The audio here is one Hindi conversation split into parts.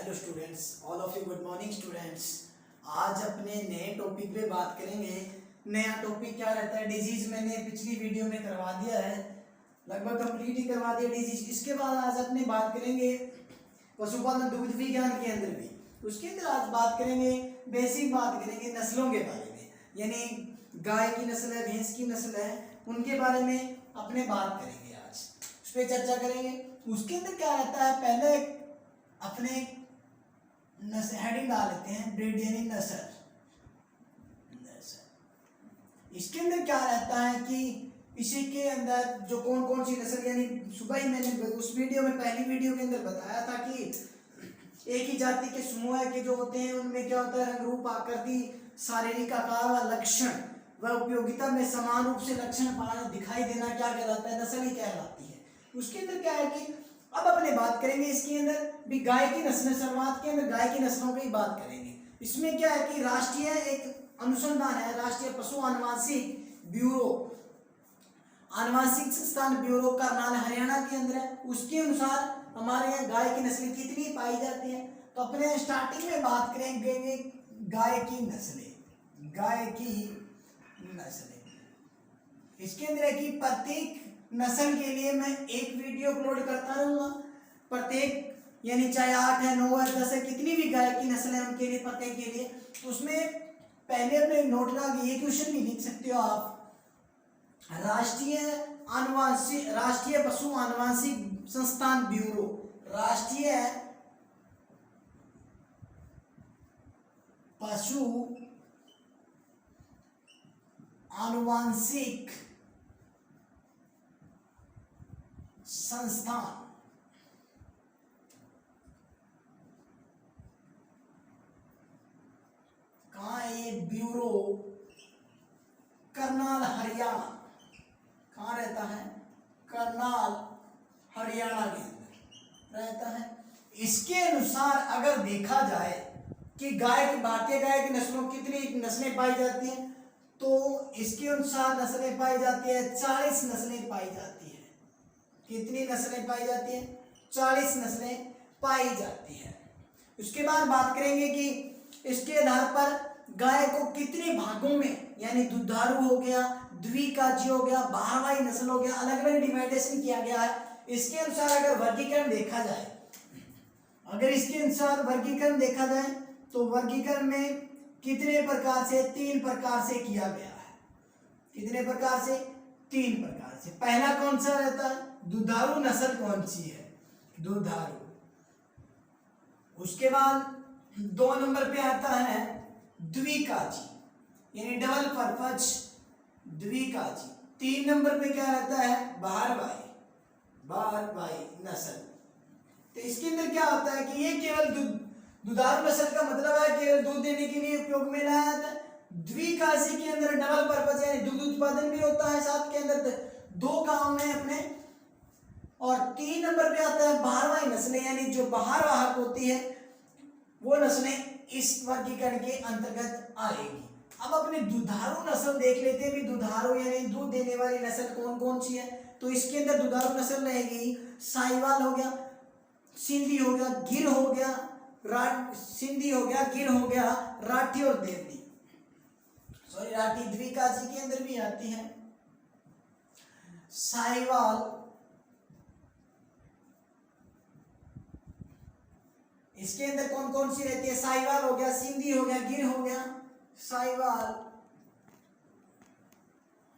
Hello students, all of you good morning students. आज अपने नए टॉपिक पे बात करेंगे। नया टॉपिक क्या रहता है? डिजीज मैंने पिछली वीडियो में करवा दिया है, लगभग कंप्लीट ही करवा दिया डिजीज। इसके बाद आज अपने बात करेंगे पशुपालन दुग्ध विज्ञान के अंदर भी। उसके अंदर आज बात करेंगे, बेसिक बात करेंगे नस्लों के बारे में, यानी गाय की नस्ल है, भैंस की नस्ल है, उनके बारे में अपने बात करेंगे। आज उस पर चर्चा करेंगे। उसके अंदर क्या रहता है, पहले अपने हेडिंग डाल लेते हैं, ब्रीड यानी नस्ल। इसके अंदर क्या रहता है कि इसी के अंदर जो कौन कौन सी नस्ल, यानी सुबह ही मैंने उस वीडियो में, पहली वीडियो के अंदर बताया था कि एक ही जाति के समूह के जो होते हैं उनमें क्या होता है, रंग रूप आकृति शारीरिक आकार व लक्षण व उपयोगिता में समान रूप से लक्षण पाना दिखाई देना क्या कहलाता है, नस्ल ही कहलाती है। उसके अंदर क्या है कि अब अपने बात करेंगे इसके अंदर भी गाय की नस्लें, शुरुआत के अंदर गाय की नस्लों की बात करेंगे। इसमें क्या है कि राष्ट्रीय एक अनुसंधान है, राष्ट्रीय पशु आनुवांशिक ब्यूरो, आनुवांशिक संस्थान ब्यूरो करनाल हरियाणा के अंदर है। उसके अनुसार हमारे यहाँ गाय की नस्लें कितनी पाई जाती है, तो अपने स्टार्टिंग में बात करेंगे गाय की नस्लें। गाय की नस्लें इसके अंदर है कि प्रत्येक नस्ल के लिए मैं एक वीडियो अपलोड करता रहूंगा। प्रत्येक यानी चाहे 8 है, 9 है, 10 है, कितनी भी गाय की नस्ल है उनके लिए, प्रत्येक के लिए, तो उसमें पहले अपने नोट लगा, ये क्वेश्चन भी लिख सकते हो आप। राष्ट्रीय पशु आनुवांशिक संस्थान ब्यूरो, राष्ट्रीय पशु आनुवांशिक संस्थान, कहाँ है ब्यूरो? करनाल हरियाणा। कहाँ रहता है? करनाल हरियाणा के अंदर रहता है। इसके अनुसार अगर देखा जाए कि भारतीय गाय की नस्लों कितनी नस्लें पाई जाती हैं, तो इसके अनुसार नस्लें पाई जाती है 40 नस्लें पाई जाती है। कितनी नस्लें पाई जाती हैं? 40 नस्लें पाई जाती है। उसके बाद बात करेंगे कि इसके आधार पर गाय को कितने भागों में, यानी दुधारू हो गया, द्विकाजी हो गया, बारहवाई नस्ल हो गया, अलग अलग डिवाइडेशन किया गया है। इसके अनुसार अगर वर्गीकरण देखा जाए, देखा जाए तो वर्गीकरण में कितने प्रकार से? 3 प्रकार से किया गया है। कितने प्रकार से? 3 प्रकार से। पहला कौन सा रहता है? दुधारू नस्ल कौन सी है? दुधारू। उसके बाद 2 नंबर पे आता है द्विकाजी, यानी डबल पर्पज द्विकाजी। 3 नंबर पे क्या रहता है? बारहवाई नस्ल। तो इसके अंदर क्या होता है कि ये केवल दुधारू नस्ल का मतलब है केवल दूध देने के लिए उपयोग में लाया जाता है। द्विकाजी के अंदर डबल पर्पज यानी दूध उत्पादन भी होता है, साथ के अंदर 2 काम में अपने। और 3 नंबर पे आता है बारहवाई नस्लें, यानी जो बाहर वाहक होती है वो नस्लें इस वर्गीकरण के अंतर्गत आएगी। अब अपने दुधारू नस्ल देख लेते हैं भी। दुधारू यानी दूध देने वाली नस्ल कौन कौन सी है, तो इसके अंदर दुधारू नस्ल रहेगी साहिवाल हो गया, सिंधी हो गया, गिर हो गया, गिर हो गया, राठी और देवनी। राठी द्विकाजी के अंदर भी आती है। साहिवाल, इसके अंदर कौन कौन सी रहती है? साहिवाल हो गया, सिंधी हो गया, गिर हो गया। साहिवाल,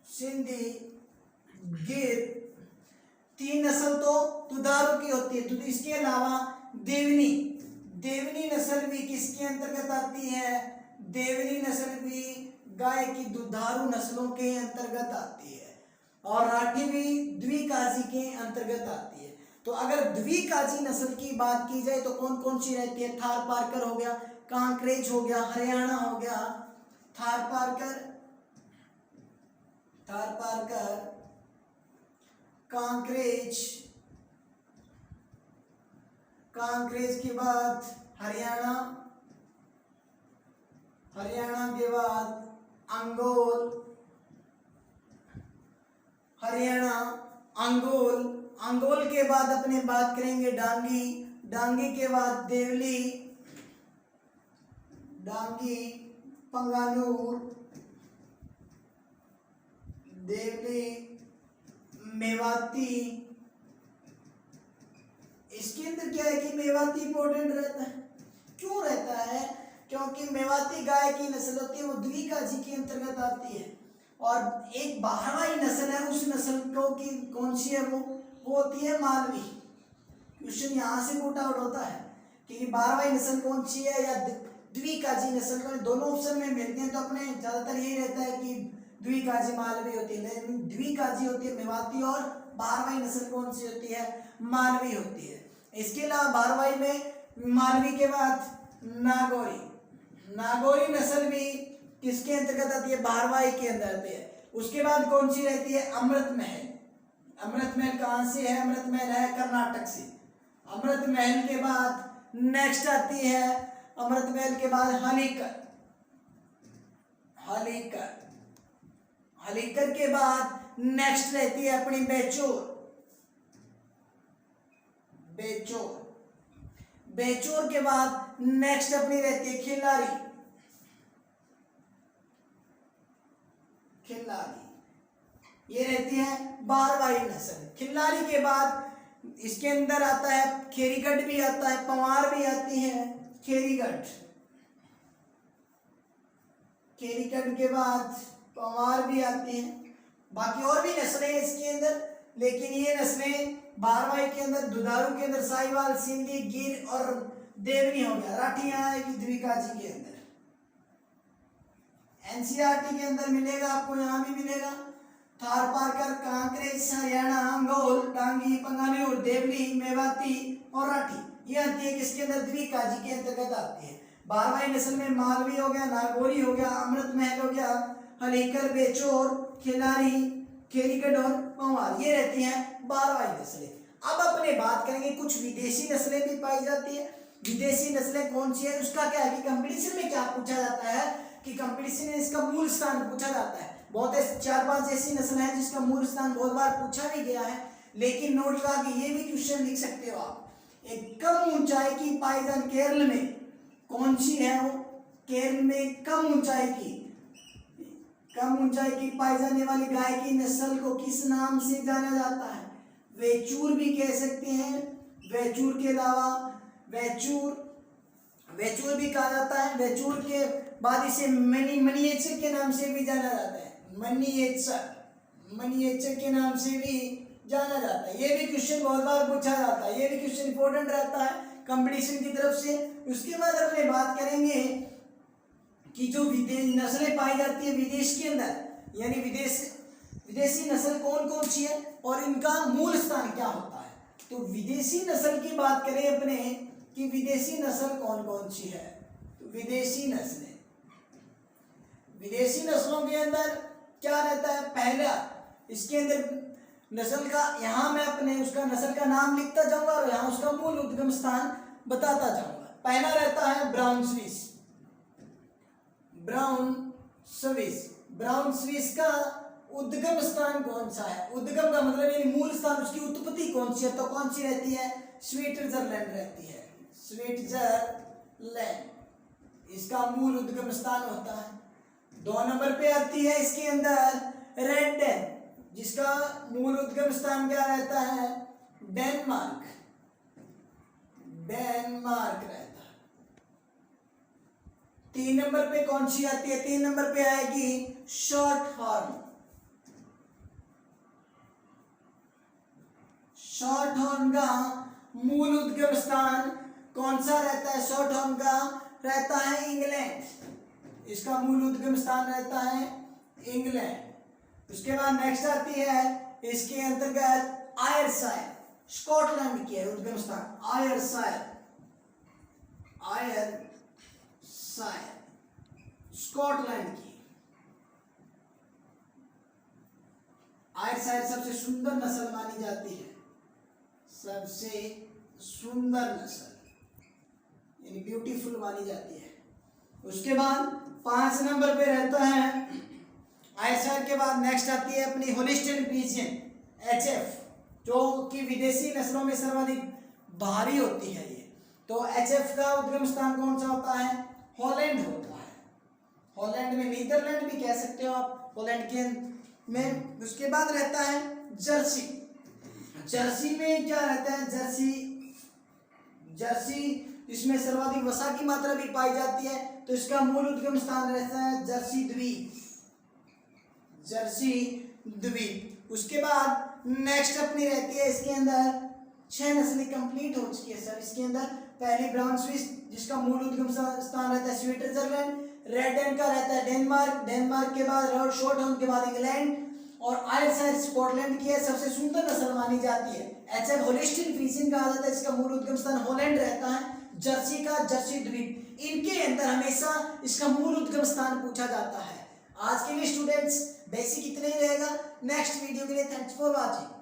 सिंधी, गिर, 3 नस्ल तो दुधारू की होती है। तो इसके अलावा देवनी नस्ल भी किसके अंतर्गत आती है? देवनी नस्ल भी गाय की दुधारू नस्लों के अंतर्गत आती है। और राठी भी द्विकाजी के अंतर्गत आती है। तो अगर द्विकाजी नस्ल की बात की जाए तो कौन कौन सी रहती है? थार पारकर हो गया, कांकरेज हो गया, हरियाणा हो गया, थार पारकर, कांकरेज के बाद हरियाणा के बाद अंगोल, अंगोल के बाद अपने बात करेंगे डांगी, डांगी के बाद देवली, डांगी, पंगानूर, देवली, मेवाती। इसके अंदर क्या है कि मेवाती इंपॉर्टेंट रहता है। क्यों रहता है? क्योंकि मेवाती गाय की नस्ल होती है, वो द्विकाजी के अंतर्गत आती है। और एक बारहवाई नस्ल है, उस नस्ल को की कौन सी है? वो होती है मालवी। क्वेश्चन यहाँ से पुट आउट होता है कि बारहवाई नस्ल कौन सी है या द्विकाजी नस्ल, दोनों ऑप्शन में मिलते हैं तो अपने ज्यादातर यही रहता है कि द्विकाजी मालवी होती है, लेकिन द्विकाजी होती है मेवाती और बारहवाई नस्ल कौन सी होती है? मालवी होती है। इसके अलावा बारहवाई में मालवी के बाद नागौरी, नागौरी नस्ल भी किसके अंतर्गत आती है? बारहवाई के अंदर आती है। उसके बाद कौन सी रहती है? अमृत महल। अमृत महल कहाँ से है? अमृत महल है कर्नाटक से। अमृत महल के बाद नेक्स्ट आती है, अमृत महल के बाद हलीकर, हलीकर, हलीकर के बाद नेक्स्ट रहती है अपनी बेचोर, बेचोर, बेचोर के बाद नेक्स्ट अपनी रहती है खिल्लारी, खिल्लारी। ये रहती है बारहवाई नस्ल। खिल्लारी के बाद इसके अंदर आता है खेरीगढ़ भी आता है, पंवार भी आती है, खेरीगढ़, खेरीगढ़ के बाद पंवार भी आती है। बाकी और भी नस्लें हैं इसके अंदर, लेकिन ये नस्लें बारहवाई के अंदर, दुधारू के अंदर साहिवाल, सिंधी, गिर और देवनी हो गया। राठी यहाँ आएगी द्विकाजी के अंदर। एनसीईआरटी के अंदर मिलेगा आपको, यहाँ भी मिलेगा। थार पारकर, कांकरेज, हरियाणा, अंगोल, डांगी, पंगानूर, देवली, मेवाती और राठी, ये आती है किसके अंदर? द्विकाजी के अंतर्गत आती है। बारहवाई नस्ल में मालवी हो गया, नागौरी हो गया, अमृत महल हो गया, हलीकर, बेचोर, खिलारी, खेरीगढ़ और पंवार, ये रहती हैं बारहवाई नस्लें। अब अपने बात करेंगे कुछ विदेशी नस्लें भी पाई जाती है। विदेशी नस्लें कौन सी है? उसका क्या है कि कंपटीशन में क्या पूछा जाता है कि कंपटीशन में इसका मूल स्थान पूछा जाता है। बहुत ऐसे 4-5 ऐसी नस्ल है जिसका मूल स्थान बहुत बार पूछा भी गया है, लेकिन नोट लगा कि ये भी क्वेश्चन लिख सकते हो आप। एक कम ऊंचाई की पाई जाने केरल में कौन सी है? वो केरल में कम ऊंचाई की पाई जाने वाली गाय की नस्ल को किस नाम से जाना जाता है? वेचूर भी कह सकते हैं। वेचूर के अलावा वेचूर भी कहा जाता है। वेचूर के बाद इसे मनिएचर के नाम से भी जाना जाता है। मनिएचर के नाम से भी जाना जाता है। ये भी क्वेश्चन बहुत बार पूछा जाता है, ये भी क्वेश्चन इंपॉर्टेंट रहता है कंपटीशन की तरफ से। उसके बाद अपने बात करेंगे कि जो नस्लें पाई जाती है विदेश के अंदर, यानी विदेशी नस्ल कौन कौन सी है और इनका मूल स्थान क्या होता है। तो विदेशी नस्ल की बात करें अपने कि विदेशी नस्ल कौन कौन सी है। तो विदेशी नस्लों के अंदर क्या रहता है? पहला इसके अंदर नस्ल का, यहाँ मैं अपने उसका नस्ल का नाम लिखता जाऊंगा और यहाँ उसका मूल उद्गम स्थान बताता जाऊंगा। पहला रहता है ब्राउन स्विस। ब्राउन स्विस का उद्गम स्थान कौन सा है? उद्गम का मतलब यानी मूल स्थान, उसकी उत्पत्ति कौन सी है? तो कौन सी रहती है? स्विट्जरलैंड रहती है, स्विट्जरलैंड इसका मूल उद्गम स्थान होता है। 2 नंबर पे आती है इसके अंदर रेड डेन, जिसका मूल उद्गम स्थान क्या रहता है? डेनमार्क रहता है। 3 नंबर पे कौन सी आती है? 3 नंबर पे आएगी शॉर्ट हॉर्न का मूल उद्गम स्थान कौन सा रहता है? शॉर्ट हॉर्न का रहता है इंग्लैंड, इसका मूल उद्गम स्थान रहता है इंग्लैंड। उसके बाद नेक्स्ट आती है इसके अंतर्गत आयरशायर, स्कॉटलैंड की है उद्गम स्थान। आयरशायर स्कॉटलैंड की। आयरशायर सबसे सुंदर नस्ल मानी जाती है, सबसे सुंदर नस्ल यानी ब्यूटीफुल मानी जाती है। उसके बाद 5 नंबर पे रहता है आयरशायर के बाद नेक्स्ट आती है अपनी होलिस्टीन फ्रीजियन HF, जो कि विदेशी नस्लों में सर्वाधिक भारी होती है। ये तो HF का उद्गम स्थान कौन सा होता है? हॉलैंड होता है। हॉलैंड में, नीदरलैंड भी कह सकते हो आप, हॉलैंड के में। उसके बाद रहता है जर्सी। जर्सी में क्या रहता है? जर्सी इसमें सर्वाधिक वसा की मात्रा भी पाई जाती है, तो इसका मूल उद्गम स्थान रहता है जर्सी द्वीप। जर्सी द्वीप। उसके बाद नेक्स्ट अपनी रहती है, इसके अंदर 6 नस्लें कंप्लीट हो चुकी है सर। इसके अंदर पहली ब्राउन स्विस, जिसका मूल उद्गम स्थान रहता है स्विट्जरलैंड। रेड डेन का रहता है डेनमार्क। डेनमार्क के बाद शॉर्ट हाउंड के बाद इंग्लैंड, और आयरशायर स्कॉटलैंड की है। सबसे सुंदर नस्ल मानी जाती है HF होलिस्टीन फ्रीजियन कहा जाता है। इसका मूल उद्गम स्थान हॉलैंड रहता है। जर्सी का जर्सी द्वीप, इनके अंदर हमेशा इसका मूल उद्गम स्थान पूछा जाता है। आज के लिए स्टूडेंट्स बेसिक इतना ही रहेगा। नेक्स्ट वीडियो के लिए थैंक्स फॉर वॉचिंग।